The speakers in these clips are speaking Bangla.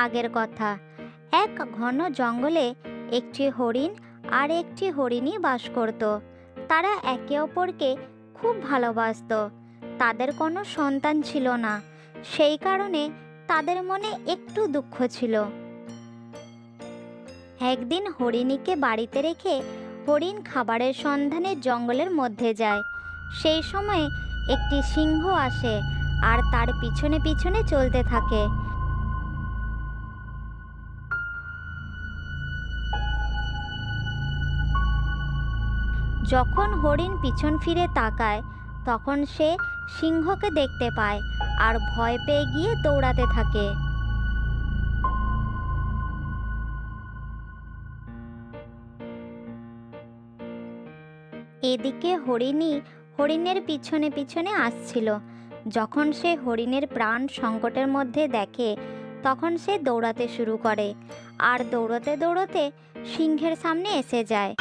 আগের কথা। এক ঘন জঙ্গলে একটি হরিণ আর একটি হরিণী বাস করত। তারা একে অপরকে খুব ভালোবাসতো। তাদের কোনো সন্তান ছিল না, সেই কারণে তাদের মনে একটু দুঃখ ছিল। একদিন হরিণীকে বাড়িতে রেখে হরিণ খাবারের সন্ধানে জঙ্গলের মধ্যে যায়। সেই সময় একটি সিংহ আসে আর তার পিছনে পিছনে চলতে থাকে। যখন হরিণ পিছন ফিরে তাকায় তখন সে সিংহকে দেখতে পায় আর ভয় পেয়ে গিয়ে দৌড়াতে থাকে। এদিকে হরিণী হরিণের পিছনে পিছনে আসছিল। যখন সে হরিণের প্রাণ সংকটের মধ্যে দেখে তখন সে দৌড়াতে শুরু করে আর দৌড়তে দৌড়তে সিংহের সামনে এসে যায়।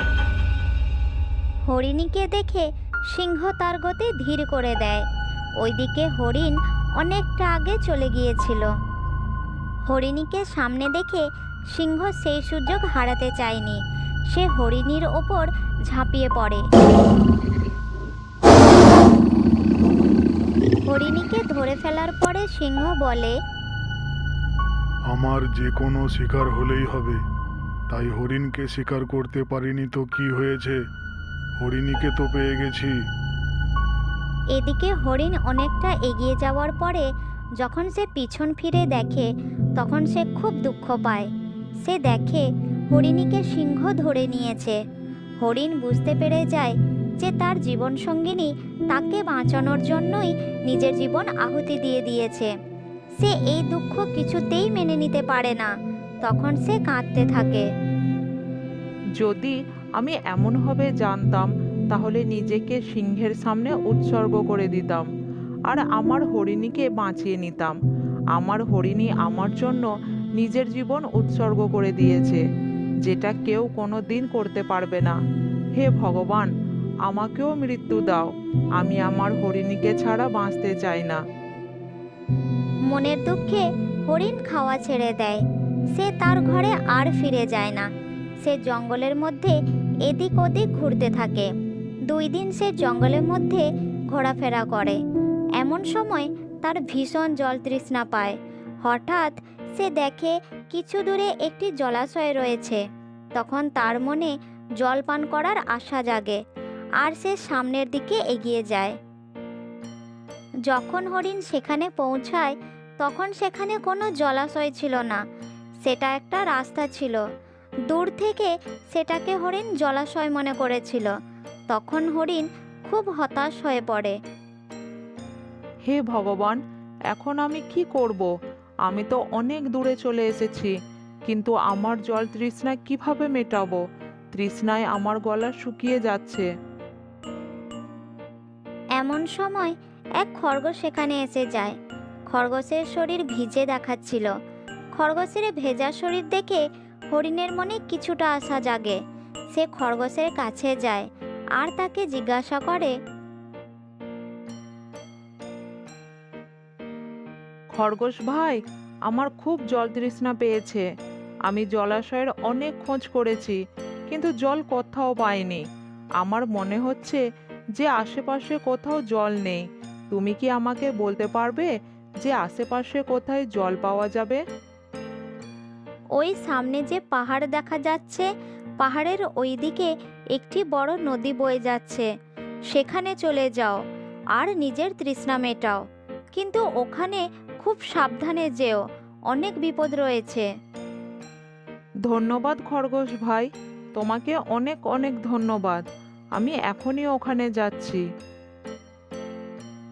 হরিণীকে দেখে সিংহ তার গতি ধীর করে দেয়। ওইদিকে হরিণ অনেকটা আগে চলে গিয়েছিল। হরিণীকে সামনে দেখে সিংহ সেই সুযোগ হারাতে চায়নি। সে হরিণীর ওপর ঝাঁপিয়ে পড়ে। হরিণীকে ধরে ফেলার পরে সিংহ বলে, আমার যে কোনো শিকার হলেই হবে, তাই হরিণকে শিকার করতে পারিনি তো কি হয়েছে, হরিণীকে তো পেয়ে গেছি। এদিকে হরিণ অনেকটা এগিয়ে যাওয়ার পরে যখন সে পিছন ফিরে দেখে তখন সে খুব দুঃখ পায়। সে দেখে হরিণীকে সিংহ ধরে নিয়েছে। হরিণ বুঝতে পেরে যায় যে তার জীবনসঙ্গিনী তাকে বাঁচানোর জন্যই নিজের জীবন আহুতি দিয়ে দিয়েছে। সে এই দুঃখ কিছুতেই মেনে নিতে পারে না। তখন সে কাঁদতে থাকে। যদি আমি এমনভাবে জানতাম তাহলে নিজেকে সিংহের সামনে উৎসর্গ করে দিতাম আর আমার হরিণীকে বাঁচিয়ে নিতাম। আমার হরিণী আমার জন্য নিজের জীবন উৎসর্গ করে দিয়েছে, যেটা কেউ কোনো দিন করতে পারবে না। হে ভগবান, আমাকেও মৃত্যু দাও, আমি আমার হরিণীকে ছাড়া বাঁচতে চাই না। মনের দুঃখে হরিণ খাওয়া ছেড়ে দেয়। সে তার ঘরে আর ফিরে যায় না। সে জঙ্গলের মধ্যে এদিক ওদিক ঘুরতে থাকে। 2 দিন সে জঙ্গলের মধ্যে ঘোরাফেরা করে। এমন সময় তার ভীষণ জল তৃষ্ণা পায়। হঠাৎ সে দেখে কিছু দূরে একটি জলাশয় রয়েছে। তখন তার মনে জল পান করার আশা জাগে আর সে সামনের দিকে এগিয়ে যায়। যখন হরিণ সেখানে পৌঁছায় তখন সেখানে কোনো জলাশয় ছিল না, সেটা একটা রাস্তা ছিল। দূর থেকে সেটাকে হরিণ জলাশয় মনে করেছিল। তখন হরিণ খুব হতাশ হয়ে পড়ে। হে ভগবান, এখন আমি কি করব? আমি তো অনেক দূরে চলে এসেছি, কিন্তু আমার জল তৃষ্ণা কিভাবে মেটাবো? তৃষ্ণায় আমার গলা শুকিয়ে যাচ্ছে। এমন সময় এক খরগোশ সেখানে এসে যায়। খরগোশের শরীর ভিজে দেখাচ্ছিল। খরগোশের ভেজা শরীর দেখে হরিণের মনে কিছুটা আশা জাগে। সে খরগোশের কাছে যায় আর তাকে জিজ্ঞাসা করে, খরগোশ ভাই, আমার খুব জল তৃষ্ণা পেয়েছে। আমি জলাশয়ের অনেক খোঁজ করেছি, কিন্তু জল কোথাও পাইনি। আমার মনে হচ্ছে যে আশেপাশে কোথাও জল নেই। তুমি কি আমাকে বলতে পারবে যে আশেপাশে কোথায় জল পাওয়া যাবে? ওই সামনে যে পাহাড় দেখা যাচ্ছে, পাহাড়ের ওই দিকে একটি বড় নদী বয়ে যাচ্ছে। সেখানে চলে যাও আর নিজের তৃষ্ণা মেটাও, কিন্তু ওখানে খুব সাবধানে যেও, অনেক বিপদ রয়েছে। ধন্যবাদ খরগোশ ভাই, তোমাকে অনেক অনেক ধন্যবাদ। আমি এখনই ওখানে যাচ্ছি।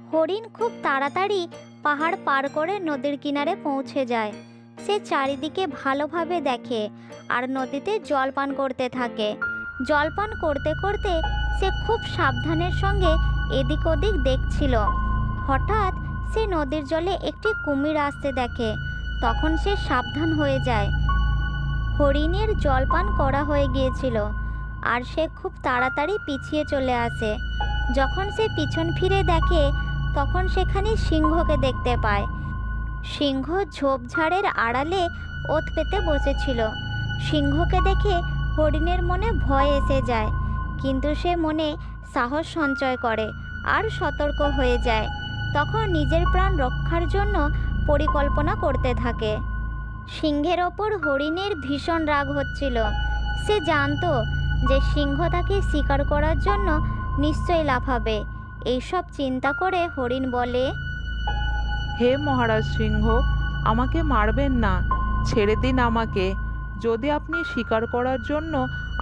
হরিণ খুব তাড়াতাড়ি পাহাড় পার করে নদীর কিনারে পৌঁছে যায়। সে চারিদিকে ভালোভাবে দেখে আর নদীতে জল পান করতে থাকে। জল পান করতে করতে সে খুব সাবধানের সঙ্গে এদিক ওদিক দেখছিল। হঠাৎ সে নদীর জলে একটি কুমির আসতে দেখে। তখন সে সাবধান হয়ে যায়। হরিণের জল পান করা হয়ে গিয়েছিল আর সে খুব তাড়াতাড়ি পিছিয়ে চলে আসে। যখন সে পিছন ফিরে দেখে তখন সেখানে সিংহকে দেখতে পায়। সিংহ ঝোপঝাড়ের আড়ালে ওত পেতে বসেছিল। সিংহকে দেখে হরিণের মনে ভয় এসে যায়, কিন্তু সে মনে সাহস সঞ্চয় করে আর সতর্ক হয়ে যায়। তখন নিজের প্রাণ রক্ষার জন্য পরিকল্পনা করতে থাকে। সিংহের ওপর হরিণের ভীষণ রাগ হচ্ছিল। সে জানতো যে সিংহ তাকে শিকার করার জন্য নিশ্চয়ই লাফাবে। এইসব চিন্তা করে হরিণ বলে, হে মহারাজ সিংহ, আমাকে মারবেন না, ছেড়ে দিন আমাকে। যদি আপনি শিকার করার জন্য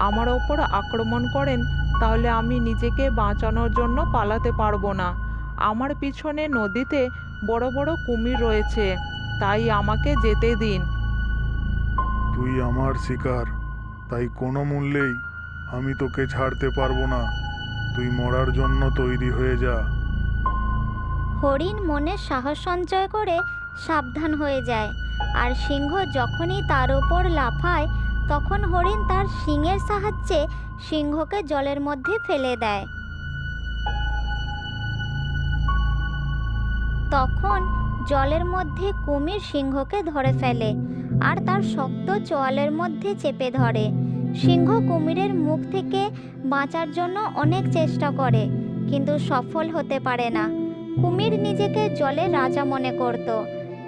আমার ওপর আক্রমণ করেন তাহলে আমি নিজেকে বাঁচানোর জন্য পালাতে পারবো না। আমার পিছনে নদীতে বড় বড় কুমির রয়েছে, তাই আমাকে যেতে দিন। তুই আমার শিকার, তাই কোনো মূল্যেই আমি তোকে ছাড়তে পারবো না। তুই মরার জন্য তৈরি হয়ে যা। হরিণ মনে সাহস সঞ্চয় করে সাবধান হয়ে যায়। আর সিংহ যখনই তার ওপর লাফায় তখন হরিণ তার শিংয়ের সাহায্যে সিংহকে জলের মধ্যে ফেলে দেয়। তখন জলের মধ্যে কুমির সিংহকে ধরে ফেলে আর তার শক্ত চোয়ালের মধ্যে চেপে ধরে। সিংহ কুমিরের মুখ থেকে বাঁচার জন্য অনেক চেষ্টা করে, কিন্তু সফল হতে পারে না। কুমির নিজেকে জলের রাজা মনে করত,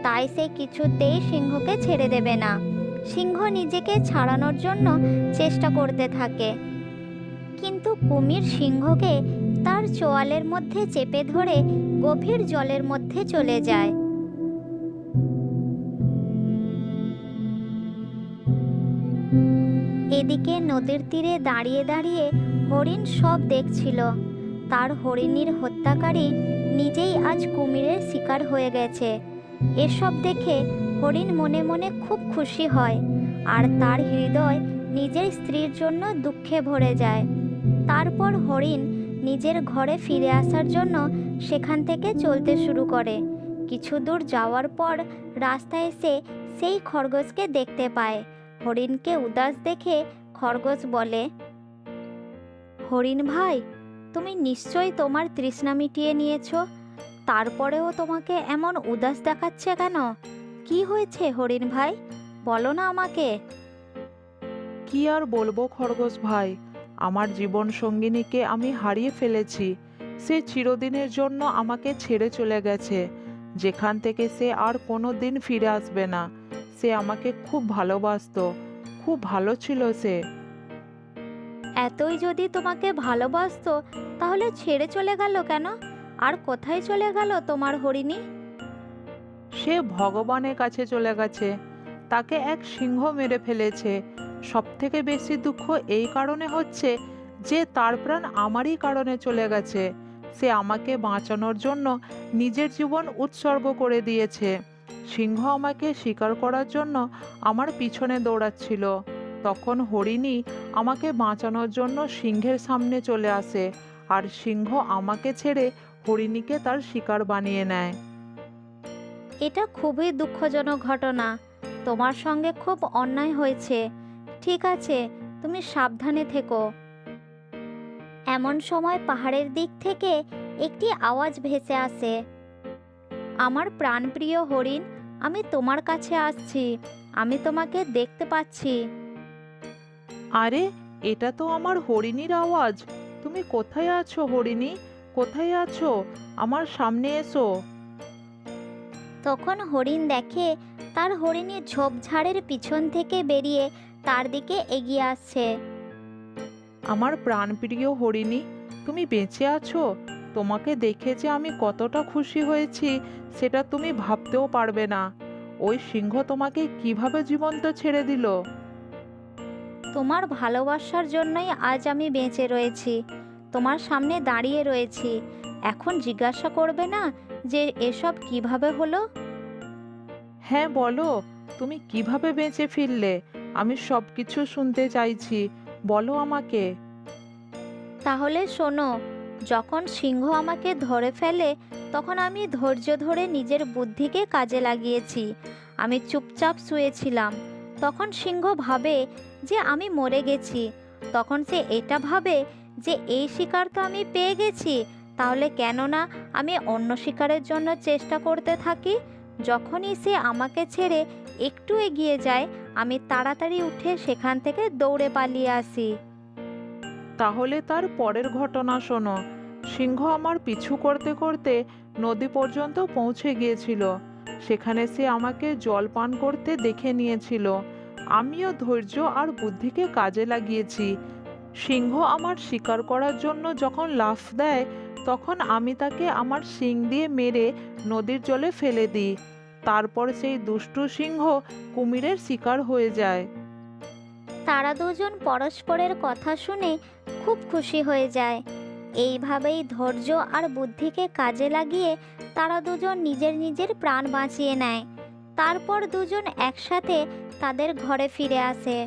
তাই সে কিছুতেই সিংহকে ছেড়ে দেবে না। সিংহ নিজেকে ছাড়ানোর জন্য চেষ্টা করতে থাকে, কিন্তু কুমির সিংহকে তার চোয়ালের মধ্যে চেপে ধরে গভীর জলের মধ্যে চলে যায়। এদিকে নদীর তীরে দাঁড়িয়ে দাঁড়িয়ে হরিণ সব দেখছিল। তার হরিণীর হত্যাকারী নিজেই আজ কুমিরের শিকার হয়ে গেছে। এসব দেখে হরিণ মনে মনে খুব খুশি হয়, আর তার হৃদয় নিজের স্ত্রীর জন্য দুঃখে ভরে যায়। তারপর হরিণ নিজের ঘরে ফিরে আসার জন্য সেখান থেকে চলতে শুরু করে। কিছু দূর যাওয়ার পর রাস্তায় এসে সেই খরগোশকে দেখতে পায়। হরিণকে উদাস দেখে খরগোশ বলে, হরিণ ভাই, তুমি নিশ্চয়ই তোমার তৃষ্ণা মিটিয়ে নিয়েছো, তারপরেও তোমাকে এমন উদাস দেখাচ্ছে কেন? কি হয়েছে হরিণ ভাই, বলো না আমাকে। কি আর বলবো খরগোশ ভাই, আমার জীবন সঙ্গিনীকে আমি হারিয়ে ফেলেছি। সে চিরদিনের জন্য আমাকে ছেড়ে চলে গেছে, যেখান থেকে সে আর কোনো দিন ফিরে আসবে না। সে আমাকে খুব ভালোবাসতো, খুব ভালো ছিল সে। এতই যদি তোমাকে ভালোবাসতো তাহলে ছেড়ে চলে গেল কেন? আর কোথায় চলে গেল তোমার হরিণী? সে ভগবানের কাছে চলে গেছে, তাকে এক সিংহ মেরে ফেলেছে। সব থেকে বেশি দুঃখ এই কারণে হচ্ছে যে তার প্রাণ আমারই কারণে চলে গেছে। সে আমাকে বাঁচানোর জন্য নিজের জীবন উৎসর্গ করে দিয়েছে। সিংহ আমাকে শিকার করার জন্য আমার পিছনে দৌড়াচ্ছিল। তখন হরিণী আমাকে বাঁচানোর জন্য সিংহের সামনে চলে আসে, আর সিংহ আমাকে ছেড়ে হরিণীকে তার শিকার বানিয়ে নেয়। এটা খুবই দুঃখজনক ঘটনা। তোমার সঙ্গে খুব অন্যায় হয়েছে। ঠিক আছে, তুমি সাবধানে থেকো। এমন সময় পাহাড়ের দিক থেকে একটি আওয়াজ ভেসে আসে, আমার প্রাণপ্রিয় হরিণ, আমি তোমার কাছে আসছি, আমি তোমাকে দেখতে পাচ্ছি। আরে, এটা তো আমার হরিণীর আওয়াজ। তুমি কোথায় আছো হরিণী? কোথায় আছো? আমার সামনে এসো। তখন হরিণ দেখে তার হরিণী ঝোপঝাড়ের পিছন থেকে বেরিয়ে তার দিকে এগিয়ে আসছে। আমার প্রাণপ্রিয় হরিণী, তুমি বেঁচে আছো? তোমাকে দেখে যে আমি কতটা খুশি হয়েছি সেটা তুমি ভাবতেও পারবে না। ওই সিংহ তোমাকে কিভাবে জীবন্ত ছেড়ে দিল? তোমার ভালোবাসার জন্যই আজ আমি বেঁচে রয়েছি, তোমার সামনে দাঁড়িয়ে রয়েছি। এখন জিজ্ঞাসা করবে না যে এসব কিভাবে হলো? হ্যাঁ বলো, তুমি কিভাবে বেঁচে ফিরলে? আমি সব কিছু শুনতে চাইছি, বলো আমাকে। তাহলে শোনো, যখন সিংহ আমাকে ধরে ফেলে তখন আমি ধৈর্য ধরে নিজের বুদ্ধিকে কাজে লাগিয়েছি। আমি চুপচাপ শুয়েছিলাম। তখন সিংহ ভাবে যে আমি মরে গেছি। তখন সে এটা ভাবে যে এই শিকার তো আমি পেয়ে গেছি, তাহলে কেন না আমি অন্য শিকারের জন্য চেষ্টা করতে থাকি। যখনই সে আমাকে ছেড়ে একটু এগিয়ে যায়, আমি তাড়াতাড়ি উঠে সেখান থেকে দৌড়ে পালিয়ে আসি। তাহলে তার পরের ঘটনা শোনো। সিংহ আমার পিছু করতে করতে নদী পর্যন্ত পৌঁছে গিয়েছিল। সেখানে সে আমাকে জল পান করতে দেখে নিয়েছিল। আমিও ধৈর্য আর বুদ্ধিকে কাজে লাগিয়েছি। সিংহ আমার শিকার করার জন্য যখন লাফ দেয়, তখন আমি তাকে আমার শিং দিয়ে মেরে নদীর জলে ফেলে দিই। তারপর সেই দুষ্টু সিংহ কুমিরের শিকার হয়ে যায়। তারা দুজন পরস্পরের কথা শুনে খুব খুশি হয়ে যায়। এইভাবেই ধৈর্য আর বুদ্ধিকে কাজে লাগিয়ে তারা দুজন নিজের নিজের প্রাণ বাঁচিয়ে নেয়। তারপর দুজন একসাথে তাদের ঘরে ফিরে আসে।